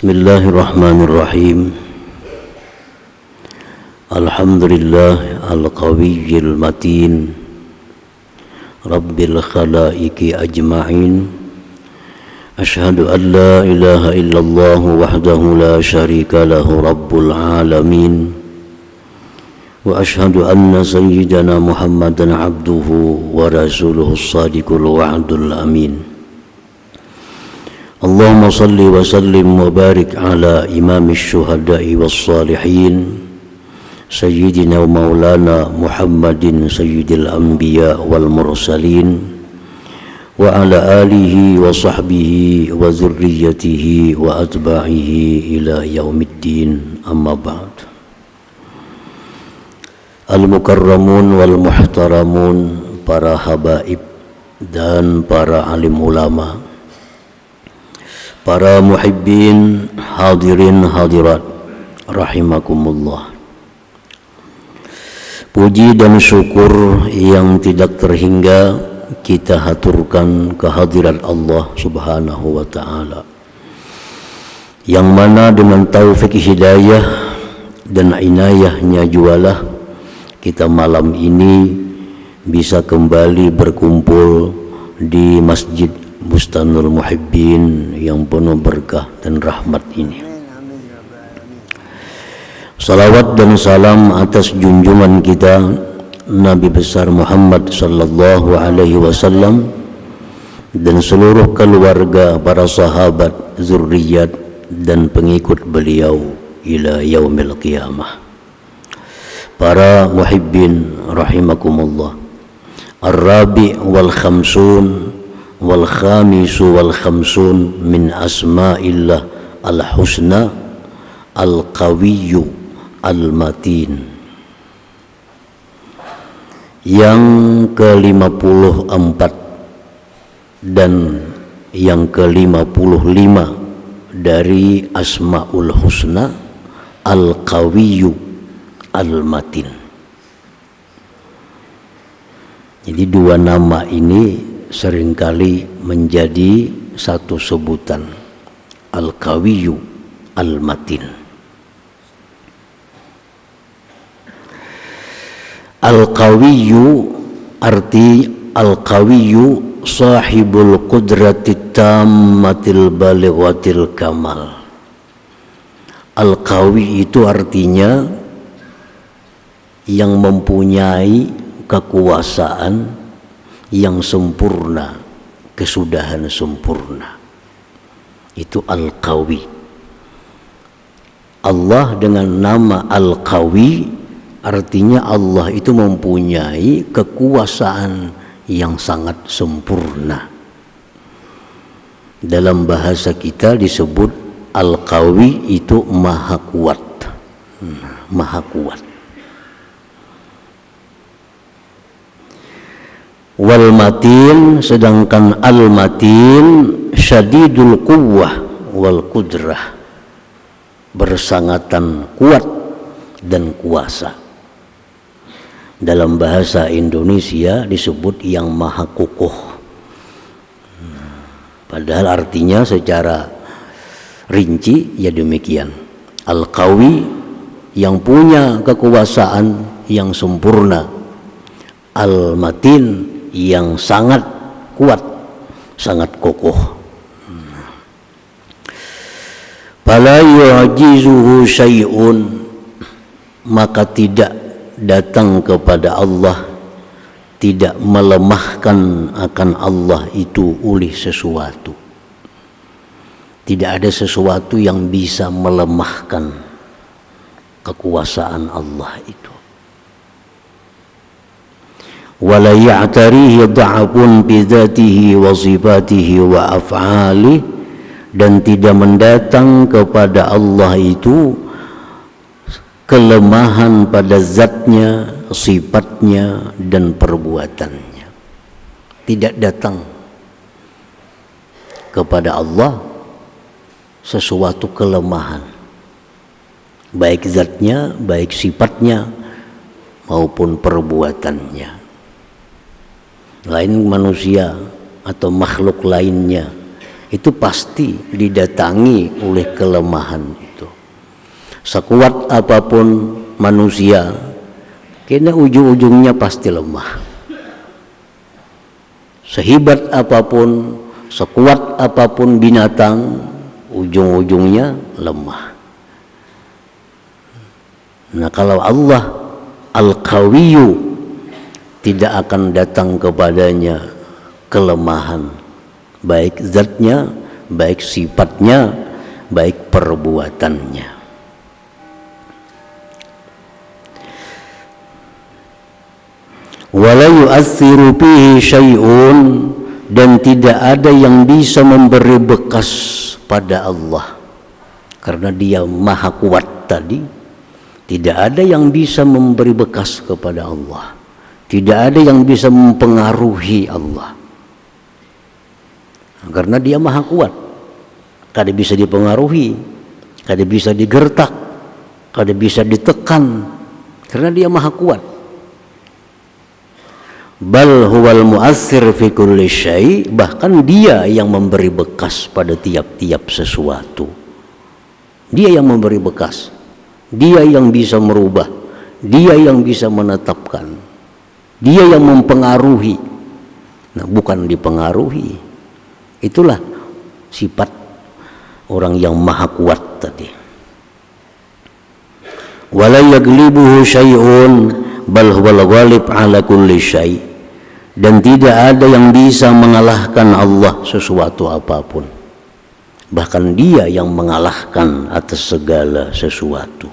Bismillahirrahmanirrahim. Alhamdulillah al-qawiyyil matin Rabbil khalaiqi ajma'in. Ashhadu an la ilaha illallah wahdahu la syarika lahu rabbul alamin. Wa ashhadu anna sayyidana Muhammadan abduhu wa rasuluhu as-sadiqul wa'dul amin. Allahumma salli wa sallim wa barik ala imamish syuhada'i was salihin Sayyidina wa maulana Muhammadin sayyidil anbiya wal mursalin wa ala alihi wa sahbihi wa zurriyatihi wa atba'ihi ila yaumiddin, amma ba'd. Al-mukarramun wal muhtaramun, para habaib dan para alim ulama, para muhibbin, hadirin hadirat rahimakumullah. Puji dan syukur yang tidak terhingga kita haturkan kehadirat Allah Subhanahu wa ta'ala, yang mana dengan taufik hidayah dan inayahnya jualah kita malam ini bisa kembali berkumpul di Masjid Bustanul Muhibbin yang penuh berkah dan rahmat ini. Salawat dan salam atas junjungan kita Nabi besar Muhammad sallallahu alaihi wasallam dan seluruh keluarga, para sahabat, zurriyat dan pengikut beliau ila yaumil qiyamah. Para muhibbin rahimakumullah. Ar-rabi' wal khamsun wal khamisu wal khamsun min asma'illah al-husna al-qawiyyu al-matin. Yang ke-54 dan yang ke-55 dari Asma'ul Husna al-qawiyyu al-matin. Jadi dua nama ini seringkali menjadi satu sebutan, al-qawiyyu al-matin. Al-qawiyyu arti al-qawiyyu sahibul qudratit tammatil balighatil kamal. Al-qawi itu artinya yang mempunyai kekuasaan yang sempurna, kesudahan sempurna. Itu Al-Qawi. Allah dengan nama Al-Qawi artinya Allah itu mempunyai kekuasaan yang sangat sempurna. Dalam bahasa kita disebut Al-Qawi itu maha kuat. Maha kuat. Wal matin, sedangkan al-matin syadidul quwwah wal qudrah, bersangatan kuat dan kuasa. Dalam bahasa Indonesia disebut yang maha kokoh. Padahal artinya secara rinci ya demikian. Al-Qawi yang punya kekuasaan yang sempurna, Al-Matin yang sangat kuat, sangat kokoh. Fala yu'jizuhu syai'un, maka tidak datang kepada Allah, tidak melemahkan akan Allah itu oleh sesuatu. Tidak ada sesuatu yang bisa melemahkan kekuasaan Allah itu. Wala ya'tarihi dha'afun bi dzatihi wa sifatihi wa af'alihi, dan tidak mendatang kepada Allah itu kelemahan pada zatnya, sifatnya dan perbuatannya. Tidak datang kepada Allah sesuatu kelemahan, baik zatnya, baik sifatnya maupun perbuatannya. Lain manusia atau makhluk lainnya itu pasti didatangi oleh kelemahan itu. Sekuat apapun manusia, kena ujung-ujungnya pasti lemah. Sehebat apapun, sekuat apapun binatang, ujung-ujungnya lemah. Nah, kalau Allah Al-Qawiyyu, tidak akan datang kepadanya kelemahan, baik zatnya, baik sifatnya, baik perbuatannya. Wala yu'atsiru fihi syai'un, dan tidak ada yang bisa memberi bekas pada Allah, karena Dia Maha Kuat tadi. Tidak ada yang bisa memberi bekas kepada Allah. Tidak ada yang bisa mempengaruhi Allah, karena Dia Maha Kuat. Kada bisa dipengaruhi, kada bisa digertak, kada bisa ditekan, karena Dia Maha Kuat. Bal huwal mu'assir fi kulli syai', bahkan Dia yang memberi bekas pada tiap-tiap sesuatu. Dia yang memberi bekas, Dia yang bisa merubah, Dia yang bisa menetapkan, Dia yang mempengaruhi. Nah, bukan dipengaruhi. Itulah sifat orang yang maha kuat tadi. Wala yaglibuhu syai'un bal huwal ghalib ala kulli syai', dan tidak ada yang bisa mengalahkan Allah sesuatu apapun. Bahkan Dia yang mengalahkan atas segala sesuatu.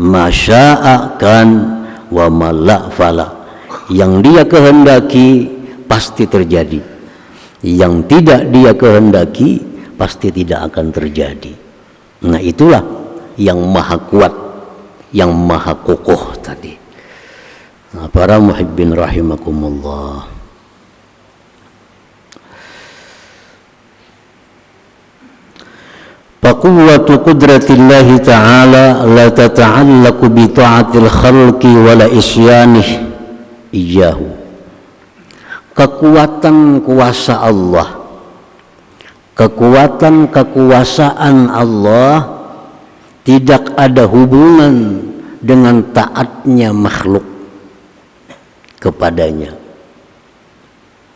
Masya'a kan wa ma la fala, yang Dia kehendaki pasti terjadi, yang tidak Dia kehendaki pasti tidak akan terjadi. Nah, itulah yang maha kuat, yang maha kokoh tadi. Nah, para muhibbin rahimakumullah, Faquwwatu qudratillahi ta'ala la tata'allaqu bi ta'atil khalqi wala isyanih iyahu. Kekuatan kuasa Allah, kekuatan kekuasaan Allah tidak ada hubungan dengan taatnya makhluk kepadanya,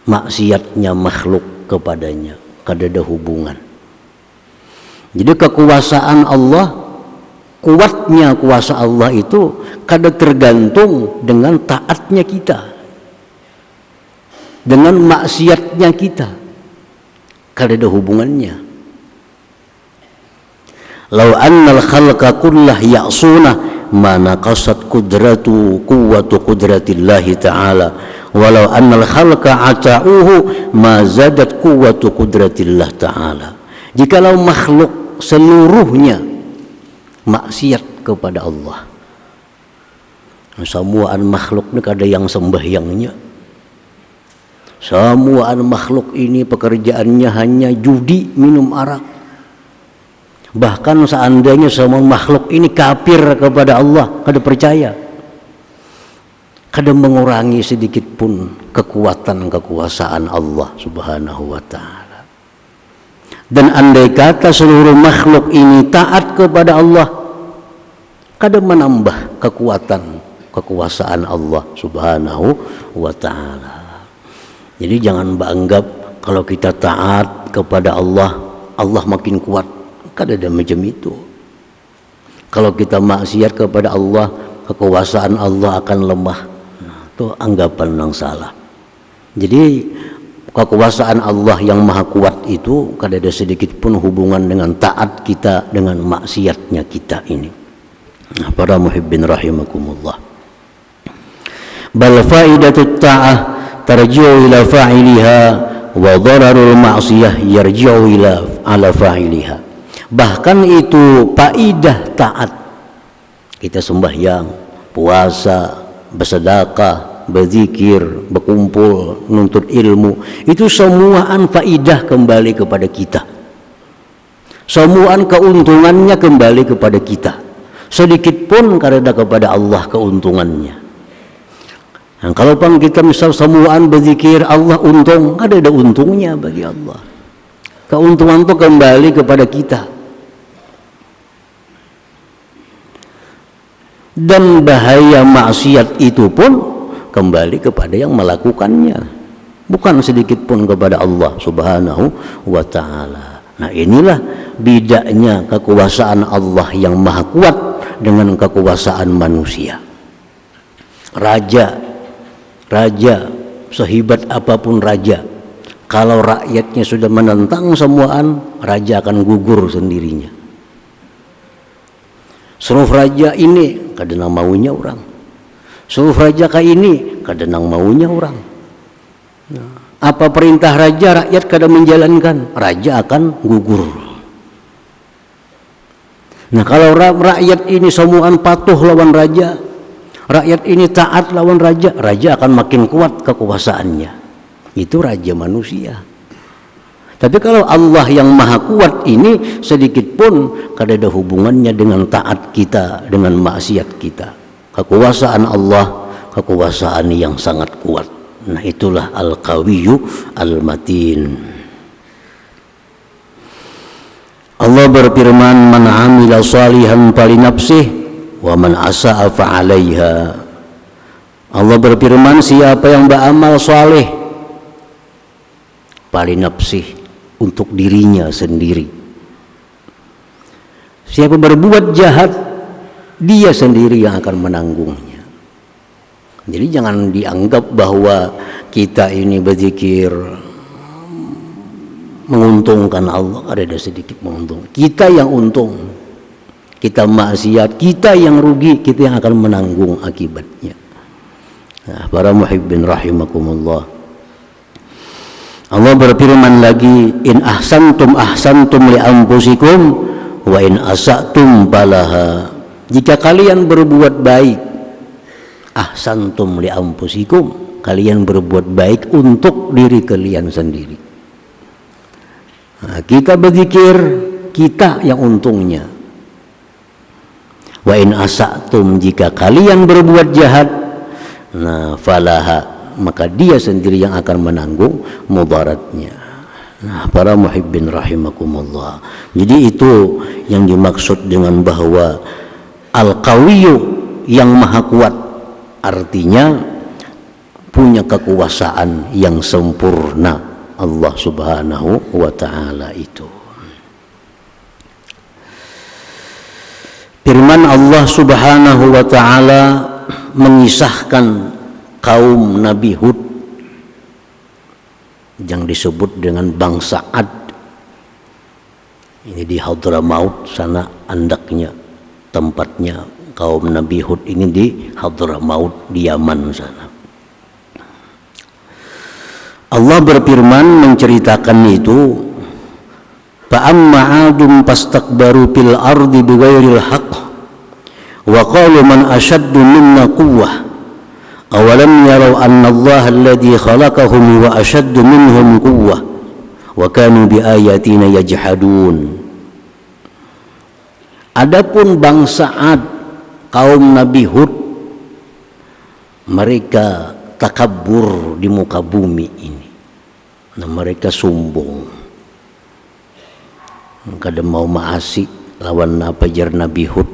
maksiatnya makhluk kepadanya, kada ada hubungan. Jadi kekuasaan Allah, kuatnya kuasa Allah itu kada tergantung dengan taatnya kita, dengan maksiatnya kita, kada ada hubungannya. Lau annal khalqa kullah ya'suna ma naqasat qudratu quwwatu qudratillahi ta'ala, walau annal khalqa ata'uhu ma zadat quwwatu qudratillah ta'ala. Jikalau makhluk seluruhnya maksiat kepada Allah, semuaan makhluk ini kada yang sembahyangnya, semuaan makhluk ini pekerjaannya hanya judi, minum arak. Bahkan seandainya semua makhluk ini kafir kepada Allah, kada percaya, kada mengurangi sedikit pun kekuatan kekuasaan Allah Subhanahu wa ta'ala. Dan andai kata seluruh makhluk ini taat kepada Allah, kada menambah kekuatan kekuasaan Allah Subhanahu wa ta'ala. Jadi jangan menganggap kalau kita taat kepada Allah, Allah makin kuat. Kada ada macam itu. Kalau kita maksiat kepada Allah, kekuasaan Allah akan lemah. Nah, itu anggapan yang salah. Jadi kekuasaan Allah yang maha kuat itu kada ada sedikit pun hubungan dengan taat kita, dengan maksiatnya kita ini. Nah, para muhibbin rahimakumullah, bal faidatut ta'ah tarji'u ila fa'iliha wa dhararul ma'siyah yarji'u ila ala fa'iliha. Bahkan itu faidah taat, kita sembahyang, puasa, bersedekah, berzikir, berkumpul, menuntut ilmu, itu semuaan faidah kembali kepada kita, semuaan keuntungannya kembali kepada kita. Sedikit pun kada kepada Allah keuntungannya. Nah, kalau pun kita misal semuaan berzikir Allah untung, kada ada untungnya bagi Allah. Keuntungan itu kembali kepada kita. Dan bahaya maksiat itu pun kembali kepada yang melakukannya, bukan sedikit pun kepada Allah Subhanahu wa ta'ala. Nah, inilah bedanya kekuasaan Allah yang maha kuat dengan kekuasaan manusia. Raja sehebat apapun raja, kalau rakyatnya sudah menentang semuaan, raja akan gugur sendirinya. Seluruh raja ini kadang maunya orang, seluruh raja kayak ini kadang maunya orang. Apa perintah raja, rakyat kadang menjalankan, raja akan gugur. Nah, kalau rakyat ini semuaan patuh lawan raja, rakyat ini taat lawan raja, raja akan makin kuat kekuasaannya. Itu raja manusia. Tapi kalau Allah yang maha kuat ini sedikit pun kada ada hubungannya dengan taat kita, dengan maksiat kita. Kekuasaan Allah, kekuasaan yang sangat kuat. Nah, itulah Al-Qawiyyu Al-Matin. Allah berfirman, man amila salihan falinafsih wa man asa'a fa'alaiha. Allah berfirman, siapa yang beramal saleh falinafsih, untuk dirinya sendiri. Siapa berbuat jahat, dia sendiri yang akan menanggungnya. Jadi jangan dianggap bahwa kita ini berzikir menguntungkan Allah, ada sedikit menguntung. Kita yang untung, kita maksiat, kita yang rugi, kita yang akan menanggung akibatnya. Nah, para muhibbin rahimakumullah, Allah berfirman lagi, in ahsantum ahsantum li anfusikum wa in asatum falaha. Jika kalian berbuat baik, ahsantum li anfusikum, kalian berbuat baik untuk diri kalian sendiri. Nah, kita berzikir, kita yang untungnya. Wa in asatum, jika kalian berbuat jahat, nah falaha, maka dia sendiri yang akan menanggung mudaratnya. Nah, para muhibbin rahimakumullah, jadi itu yang dimaksud dengan bahwa Al-Qawiyyu yang maha kuat, artinya punya kekuasaan yang sempurna Allah Subhanahu wa ta'ala itu. Firman Allah Subhanahu wa ta'ala mengisahkan kaum Nabi Hud yang disebut dengan bangsa Ad. Ini di Hadramaut sana andaknya, tempatnya kaum Nabi Hud ini di Hadramaut di Yaman sana. Allah berfirman menceritakan itu, fa amma 'adum fastakbaru fil ardi bighairil haqq wa qalu man ashaddu minna quwwah awalam yarau anna Allah alladhi khalaqahum wa ashaddu minhum quwwah wa kanu bi ayatina yajhadun. Adapun bangsa Ad, kaum Nabi Hud, mereka takabur di muka bumi ini. Nah, mereka sombong, kada mau maasi lawan apa jar Nabi Hud.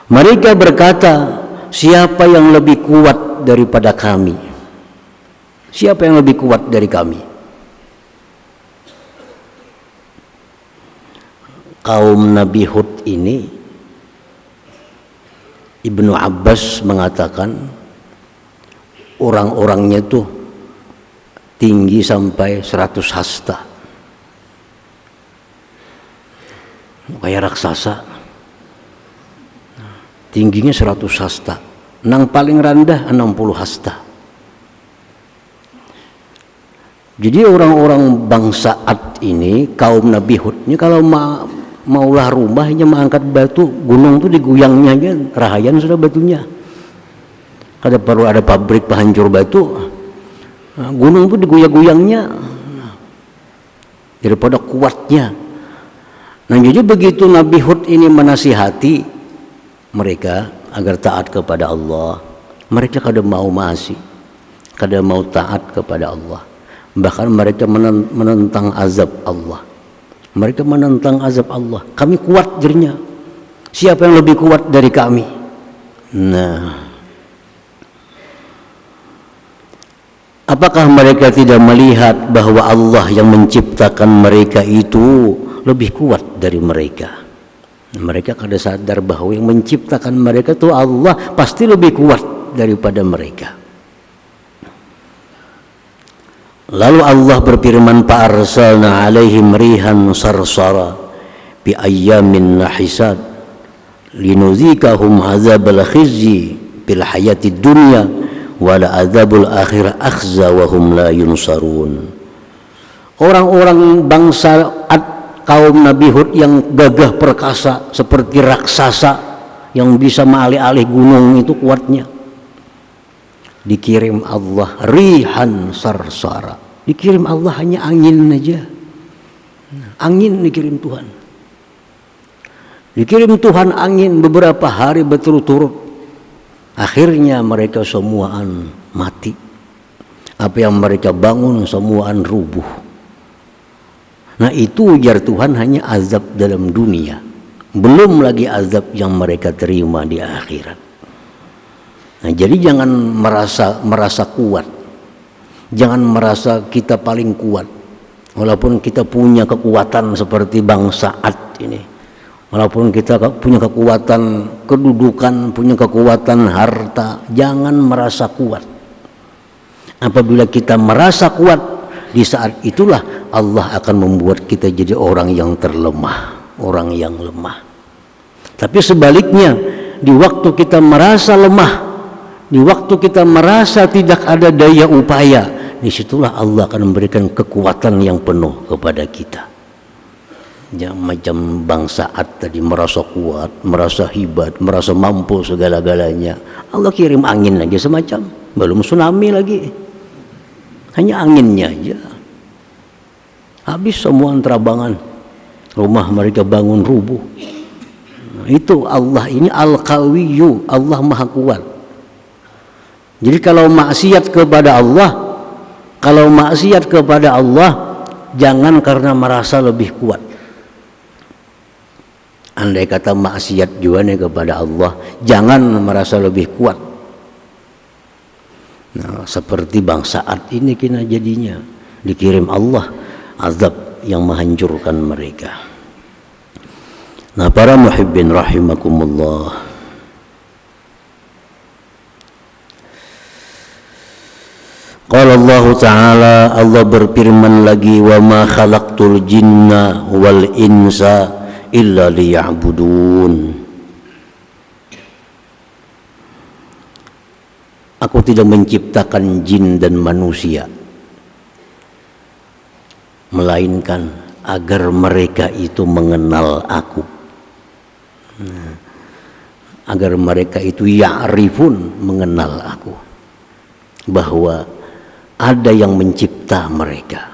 Mereka berkata, siapa yang lebih kuat daripada kami? Siapa yang lebih kuat dari kami? Kaum Nabi Hud ini, Ibnu Abbas mengatakan orang-orangnya tuh tinggi sampai 100 hasta, kayak raksasa, tingginya 100 hasta, nang paling rendah 60 hasta. Jadi orang-orang bangsa Ad ini, kaum Nabi Hud ini, kalau maulah rumahnya mengangkat batu, gunung tuh diguyangnya aja, rahayan sudah batunya. Kada perlu ada pabrik penghancur batu, nah, gunung tuh diguyang-guyangnya daripada kuatnya. Nah, jadi begitu Nabi Hud ini menasihati mereka agar taat kepada Allah, mereka kada mau maasi, kada mau taat kepada Allah. Bahkan mereka menentang azab Allah. Mereka menentang azab Allah. Kami kuat jerinya. Siapa yang lebih kuat dari kami? Nah, apakah mereka tidak melihat bahwa Allah yang menciptakan mereka itu lebih kuat dari mereka? Mereka kada sadar bahwa yang menciptakan mereka itu Allah, pasti lebih kuat daripada mereka. Lalu Allah berfirman, "Fa'arsalna 'alaihim rihan sarsara bi ayyamin nahisat linuzikahum 'adzabal khizyi fil hayatid dunya wa la 'adzabul akhirah akhza wa hum la yunsarun." Orang-orang bangsa kaum Nabi Hud yang gagah perkasa seperti raksasa yang bisa mengalih-alih gunung itu kuatnya, dikirim Allah rihan sarsara, dikirim Allah hanya angin aja, angin dikirim Tuhan, dikirim Tuhan angin beberapa hari berturut-turut, akhirnya mereka semuaan mati, apa yang mereka bangun semuaan rubuh. Nah itu ujar Tuhan hanya azab dalam dunia, belum lagi azab yang mereka terima di akhirat. Nah, jadi jangan merasa kuat, jangan merasa kita paling kuat, walaupun kita punya kekuatan seperti bangsa Ad ini, walaupun kita punya kekuatan kedudukan, punya kekuatan harta, jangan merasa kuat. Apabila kita merasa kuat, di saat itulah Allah akan membuat kita jadi orang yang terlemah, orang yang lemah. Tapi sebaliknya, di waktu kita merasa lemah, di waktu kita merasa tidak ada daya upaya, disitulah Allah akan memberikan kekuatan yang penuh kepada kita. Jangan macam bangsa Ad tadi merasa kuat, merasa hebat, merasa mampu segala-galanya. Allah kirim angin lagi semacam, belum tsunami lagi, hanya anginnya aja, habis semua terabangan, rumah mereka bangun rubuh. Nah, itu Allah ini Al-Qawiyyu, Allah Maha Kuat. Jadi kalau maksiat kepada Allah, jangan karena merasa lebih kuat. Andai kata maksiat juga kepada Allah, jangan merasa lebih kuat. Nah, seperti bangsa Ad ini kena jadinya, dikirim Allah azab yang menghancurkan mereka. Nah, para muhibbin rahimakumullah, qala Allah Ta'ala, Allah berfirman lagi, wa ma khalaqtul jinna wal insa illa liya'budun. Aku tidak menciptakan jin dan manusia melainkan agar mereka itu mengenal aku, agar mereka itu ya'rifun, mengenal aku, bahwa ada yang mencipta mereka.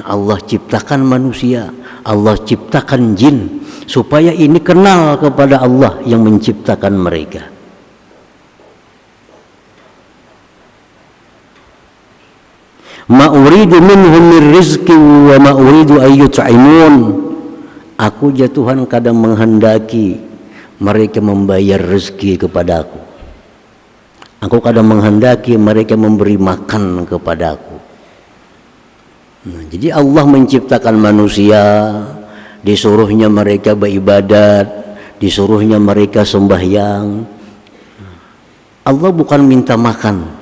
Allah ciptakan manusia, Allah ciptakan jin, supaya ini kenal kepada Allah yang menciptakan mereka. Ma uridu minhum min rizqi wa ma uridu an yut'imun. Aku ya Tuhan kadang menghendaki mereka membayar rezeki kepada aku. Aku kadang menghendaki mereka memberi makan kepada aku. Nah, jadi Allah menciptakan manusia, disuruhnya mereka beribadat, disuruhnya mereka sembahyang. Allah bukan minta makan,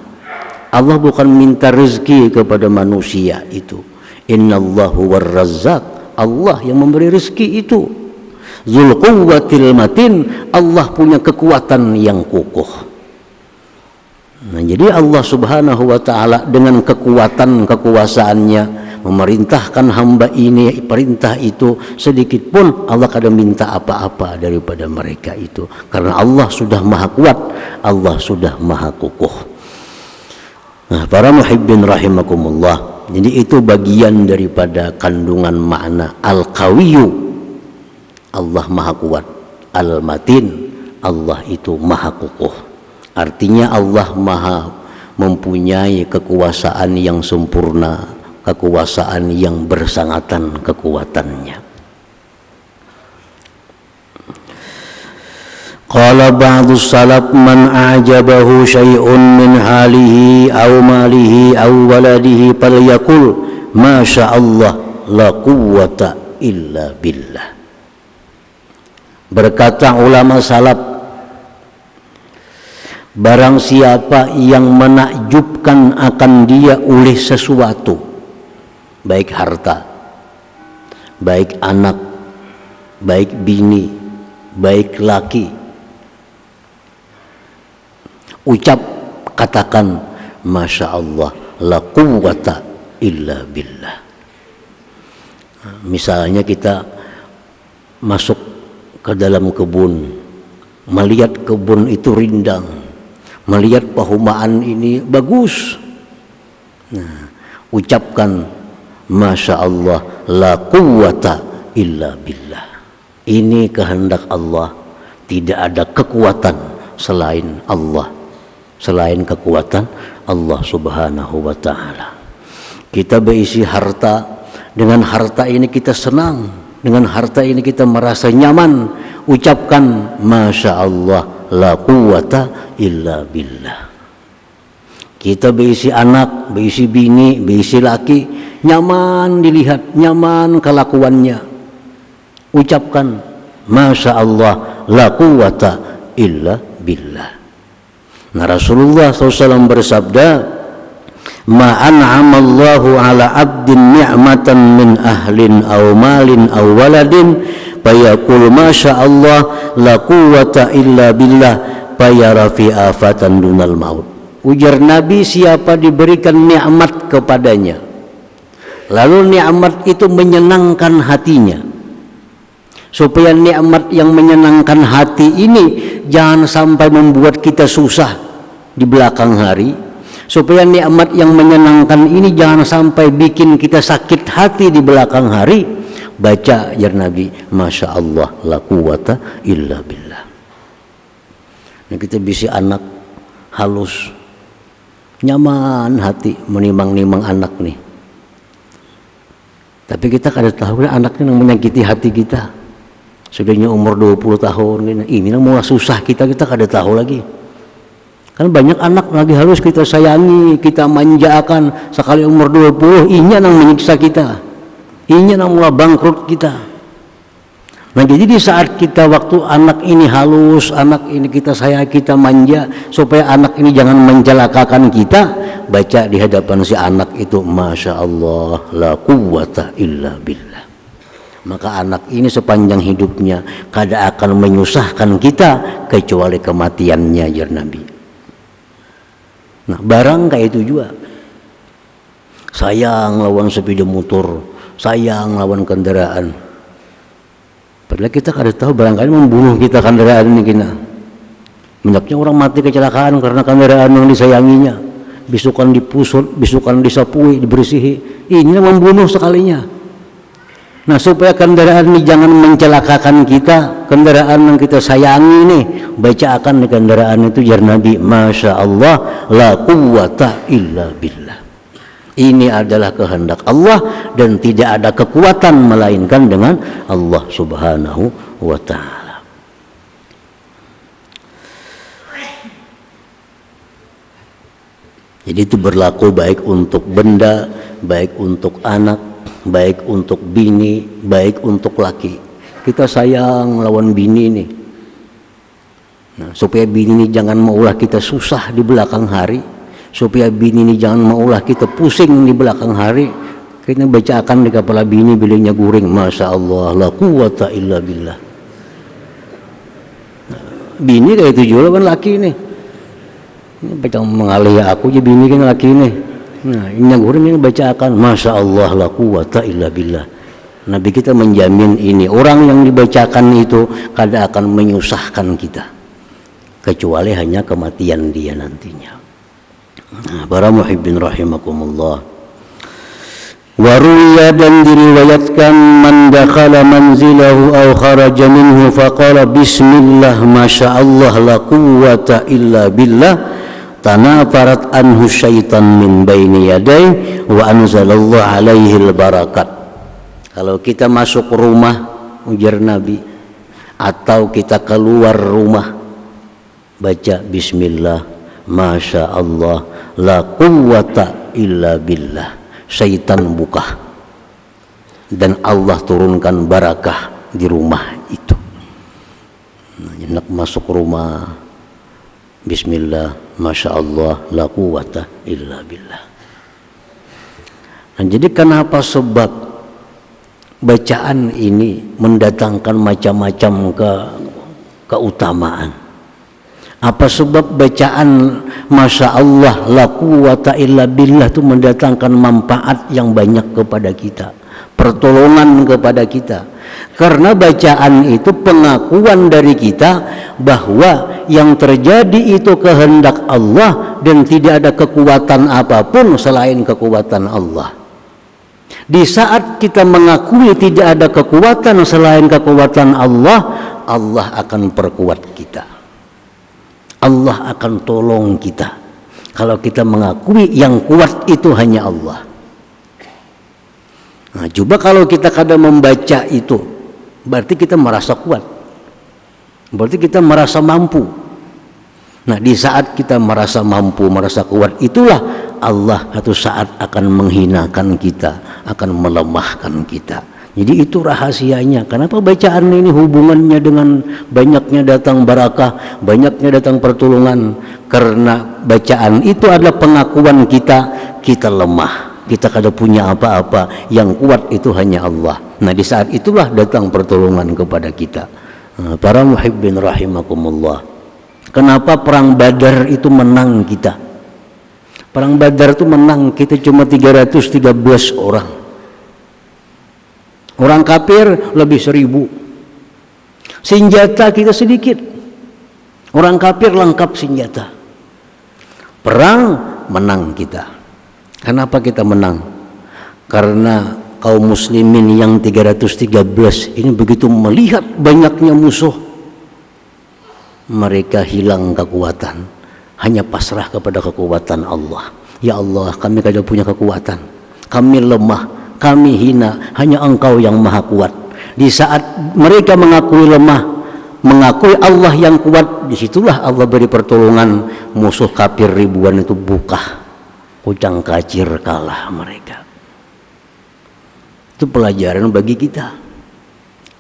Allah bukan minta rezeki kepada manusia itu. Innallahu war-razzaq, Allah yang memberi rezeki itu. Dzul quwwatil matin, Allah punya kekuatan yang kokoh. Nah, jadi Allah Subhanahu wa taala dengan kekuatan kekuasaannya memerintahkan hamba ini, perintah itu, sedikit pun Allah kada minta apa-apa daripada mereka itu, karena Allah sudah maha kuat, Allah sudah maha kokoh. Nah, para muhibbin rahimakumullah, jadi itu bagian daripada kandungan makna Al-Qawiyyu, Allah maha kuat, Al-Matin, Allah itu maha kokoh. Artinya Allah maha mempunyai kekuasaan yang sempurna, kekuasaan yang bersangatan kekuatannya. Qala ba'du salaf man a'jabahu syai'un min halihi aw malihi aw waladihi falyaqul masya Allah la quwwata illa billah. Berkata ulama salaf, barang siapa yang menakjubkan akan dia oleh sesuatu, baik harta, baik anak, baik bini, baik laki, ucap, katakan masya Allah la quwwata illa billah. Misalnya kita masuk ke dalam kebun, melihat kebun itu rindang, melihat perumahan ini bagus, nah, ucapkan masya Allah la quwwata illa billah. Ini kehendak Allah, tidak ada kekuatan selain Allah, selain kekuatan Allah subhanahu wa ta'ala. Kita berisi harta, dengan harta ini kita senang, dengan harta ini kita merasa nyaman, ucapkan masya Allah la quwwata illa billah. Kita berisi anak, berisi bini, berisi laki, nyaman dilihat, nyaman kelakuannya, ucapkan masya Allah la quwwata illa billah. Nah, Rasulullah SAW bersabda, ma an'amallahu ala abdin ni'matan min ahlin aw malin aw waladin fayaqul masya Allah la quwwata illa billah fayara fi afatan dunal maut. Ujar Nabi, siapa diberikan nikmat kepadanya lalu nikmat itu menyenangkan hatinya, supaya nikmat yang menyenangkan hati ini jangan sampai membuat kita susah di belakang hari, supaya nikmat yang menyenangkan ini jangan sampai bikin kita sakit hati di belakang hari, baca ya Nabi masya Allah la quwwata illa billah. Nah, kita bisa anak halus, nyaman hati menimang-nimang anak nih, tapi kita kada tahu anaknya yang menyakiti hati kita. Sudahnya umur 20 tahun ini mulai susah kita kada tahu lagi. Kan banyak anak lagi halus kita sayangi, kita manjakan, sekali umur 20 inya nang menyiksa kita, inya nang mulai bangkrut kita. Nah, jadi di saat kita waktu anak ini halus, anak ini kita sayang, kita manja, supaya anak ini jangan mencelakakan kita, baca di hadapan si anak itu masya Allah la quwwata illa billah. Maka anak ini sepanjang hidupnya kada akan menyusahkan kita kecuali kematiannya ya Nabi. Nah, barang kayak itu juga, sayang lawan sepeda motor, sayang lawan kendaraan, padahal kita kada tahu barangkali membunuh kita kendaraan ini kita. Banyaknya orang mati kecelakaan karena kendaraan yang disayanginya, bisukan dipusut, bisukan disapui, dibersihi, ini membunuh sekalinya. Nah, supaya kendaraan ini jangan mencelakakan kita, kendaraan yang kita sayangi ini, baca akan di kendaraan itu ya Nabi masya Allah la quwwata illa billah. Ini adalah kehendak Allah dan tidak ada kekuatan melainkan dengan Allah subhanahu wa ta'ala. Jadi itu berlaku baik untuk benda, baik untuk anak, baik untuk bini, baik untuk laki. Kita sayang lawan bini ini, nah, supaya bini ini jangan maulah kita susah di belakang hari, supaya bini ini jangan maulah kita pusing di belakang hari, kita bacakan di kepala bini bilingnya guring masya Allah la quwwata illa billah. Nah, bini kayak itu juga kan laki ini baca mengalih aku aja bini kan laki ini. Nah, ini yang guring ini bacakan masya Allah la quwwata illa billah. Nabi kita menjamin ini, orang yang dibacakan itu kada akan menyusahkan kita kecuali hanya kematian dia nantinya. Nah, para muhibbin rahimakumullah, waruya dan diriwayatkan man dakhala manzilahu aw kharaja minhu faqala bismillah masya Allah la quwwata illa billah fatanafarat anhu syaitan min baini yadai wa anzalallahu alaihi barakat. Kalau kita masuk rumah, ujar Nabi, atau kita keluar rumah, baca bismillah, masya Allah, la quwwata illa billah, syaitan buka dan Allah turunkan barakah di rumah itu. Nak masuk rumah, bismillah, masya Allah, la quwwata illa billah. Nah, jadi kenapa sebab bacaan ini mendatangkan macam-macam keutamaan? Apa sebab bacaan masya Allah, la quwwata illa billah itu mendatangkan manfaat yang banyak kepada kita, pertolongan kepada kita? Karena bacaan itu pengakuan dari kita bahwa yang terjadi itu kehendak Allah dan tidak ada kekuatan apapun selain kekuatan Allah. Di saat kita mengakui tidak ada kekuatan selain kekuatan Allah, Allah akan perkuat kita. Allah akan tolong kita. Kalau kita mengakui yang kuat itu hanya Allah. Nah, coba kalau kita kadang membaca itu, berarti kita merasa kuat. Berarti kita merasa mampu. Nah, di saat kita merasa mampu, merasa kuat, itulah Allah satu saat akan menghinakan kita, akan melemahkan kita. Jadi itu rahasianya. Kenapa bacaan ini hubungannya dengan banyaknya datang barakah, banyaknya datang pertolongan? Karena bacaan itu adalah pengakuan kita lemah, kita kada punya apa-apa, yang kuat itu hanya Allah. Nah, di saat itulah datang pertolongan kepada kita. Para muhibbin rahimakumullah, kenapa perang Badar itu menang kita? Perang Badar itu menang kita cuma 313 orang. Orang kafir lebih 1000. Senjata kita sedikit. Orang kafir lengkap senjata. Perang menang kita. Kenapa kita menang? Karena kaum muslimin yang 313 ini begitu melihat banyaknya musuh, mereka hilang kekuatan, hanya pasrah kepada kekuatan Allah. Ya Allah, kami tidak punya kekuatan, kami lemah, kami hina, hanya Engkau yang maha kuat. Di saat mereka mengakui lemah, mengakui Allah yang kuat, disitulah Allah beri pertolongan. Musuh kafir ribuan itu buka, kucang kacir kalah mereka. Itu pelajaran bagi kita.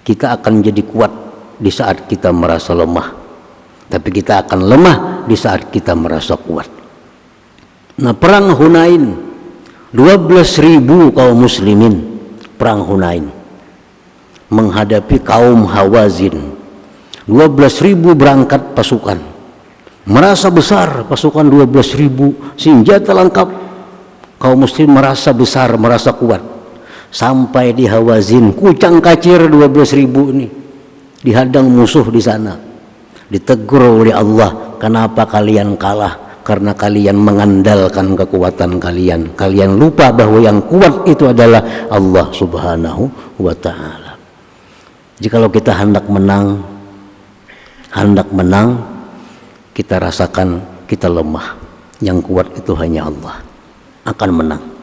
Kita akan jadi kuat di saat kita merasa lemah, tapi kita akan lemah di saat kita merasa kuat. Nah, perang Hunain, 12.000 kaum muslimin perang Hunain menghadapi kaum Hawazin. 12.000 berangkat pasukan, merasa besar pasukan 12.000, senjata lengkap. Kaum muslim merasa besar, merasa kuat. Sampai di Hawazin, kucang kacir 12.000 ini dihadang musuh di sana. Ditegur oleh Allah, kenapa kalian kalah? Karena kalian mengandalkan kekuatan kalian. Kalian lupa bahwa yang kuat itu adalah Allah subhanahu wa ta'ala. Jadi kalau kita hendak menang, kita rasakan kita lemah. Yang kuat itu hanya Allah, akan menang.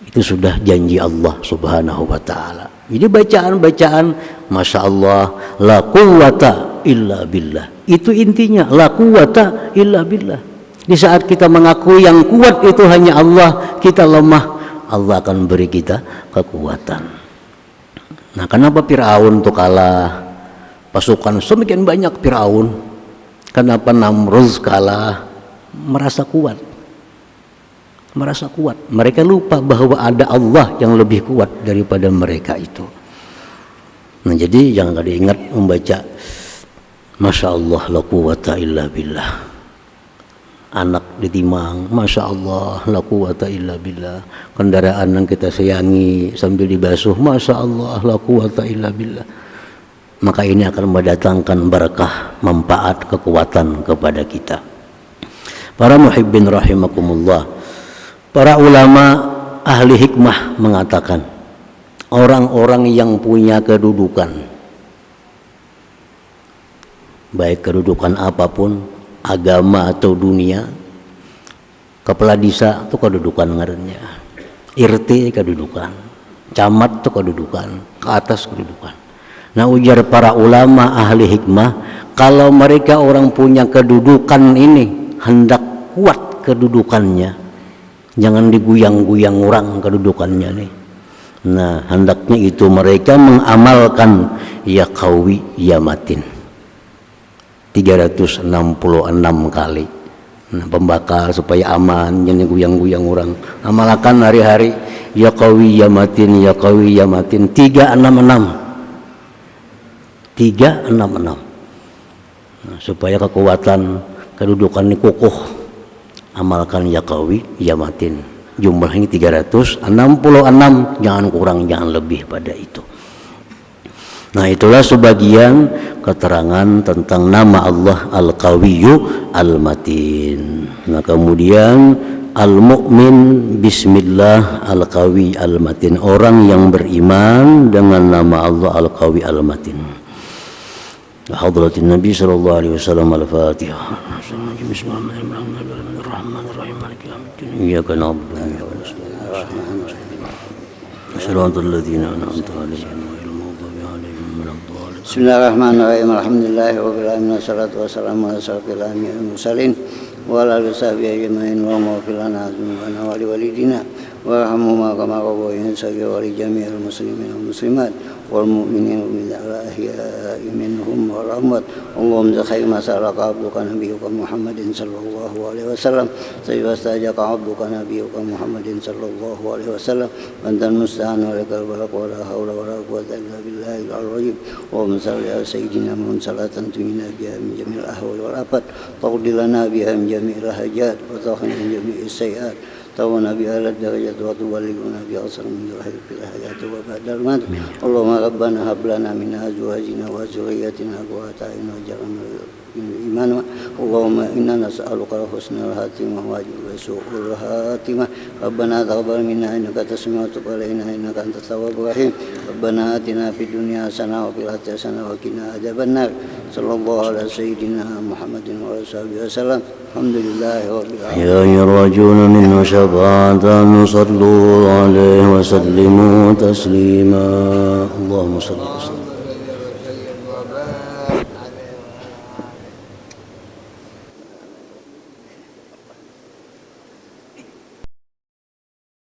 Itu sudah janji Allah subhanahu wa ta'ala. Jadi bacaan-bacaan masya Allah, la quwwata illa billah, itu intinya, la quwwata illa billah. Di saat kita mengakui yang kuat itu hanya Allah, kita lemah, Allah akan beri kita kekuatan. Nah, kenapa Fir'aun itu kalah? Pasukan semakin banyak Fir'aun. Kenapa Namrud kalah? Merasa kuat. Mereka lupa bahwa ada Allah yang lebih kuat daripada mereka itu. Nah, jadi jangan ada ingat membaca masya Allah, la quwwata illa billah. Anak ditimang, masya Allah, la quwwata illa billah. Kendaraan yang kita sayangi sambil dibasuh, masya Allah, la quwwata illa billah. Maka ini akan mendatangkan barakah, manfaat, kekuatan kepada kita. Para muhibbin rahimakumullah, para ulama ahli hikmah mengatakan, orang-orang yang punya kedudukan, baik kedudukan apapun, agama atau dunia, Kepala desa itu kedudukan ngarannya, RT kedudukan, camat itu kedudukan, ke atas kedudukan. Nah ujar para ulama ahli hikmah, kalau mereka orang punya kedudukan ini hendak kuat kedudukannya, jangan diguyang-guyang orang kedudukannya nih. Nah hendaknya itu mereka mengamalkan ya qawi ya matin 366 kali. Nah, pembakar supaya aman, jangan guyang-guyang orang. Amalkan hari-hari ya qawi ya matin ya qawi ya matin 366. Nah, supaya kekuatan kedudukan ini kukuh. Amalkan ya qawi ya matin. Jumlahnya 366, jangan kurang jangan lebih pada itu. Nah itulah sebagian keterangan tentang nama Allah Al-Qawiyyu Al-Matin. Nah kemudian Al-Mu'min Bismillah Al-Qawi Al-Matin, orang yang beriman dengan nama Allah Al-Qawi Al-Matin. Hadratin Nabi sallallahu alaihi wasallam. Al-Fatihah. Bismillahirrahmanirrahim. Iyyaka na'budu wa iyyaka nasta'in. Shiratal ladzina an'amta 'alaihim. Bismillahirrahmanirrahim. Alhamdulillahirabbil alamin wassalatu wassalamu ala asyrofil anbiya'i wal mursalin wa ala alihi washabihi ajmain wa maghfir lana dzunubana wa liwalidina warhamhuma kama rabbayana shaghira wa li jami'il muslimina wal muslimat wal mu'minina wal mu'minat ahya'i minhum wal amwat. Allahumma khair ma sa'alaka abduka nabiyyuka Muhammadin sallallahu alaihi wasallam sajaka abduka nabiyyuka Muhammadin sallallahu alaihi wasallam antal musta'an wa lakal balagh wa la haula wa la quwwata illa billahi al-'aliyyil 'azim. Allahumma salli ala sayyidina Muhammad salatan tumina biha min jamil ahwal wal afat taqdi lana biha min jami'il hajat wa tahina min jami'is sayyi'at tawana biha al-darajat wa tuballighuna biha asal min fil hayati wa ba'dal maut. Allahumma rabbana hab lana min azwajina wa dhurriyyatina qurrata a'yun waj'alna iman. Allahumma inna nas'aluka husnal khatimah wa su'ul khatimah. Rabbana taqabbal minna innaka tasmi'u wa tub 'alaina innaka antat tawwabur rahim. Rabbana atina fid dunya hasanah wa fil akhirati hasanah wa qina adzabannar. Sallallahu ala sayyidina Muhammadin wa ala sahbihi wasallam. Alhamdulillahi rabbil alamin. Ya yarjuna minna syafa'atan sallu alaihi wa sallimu taslima. Allahumma salli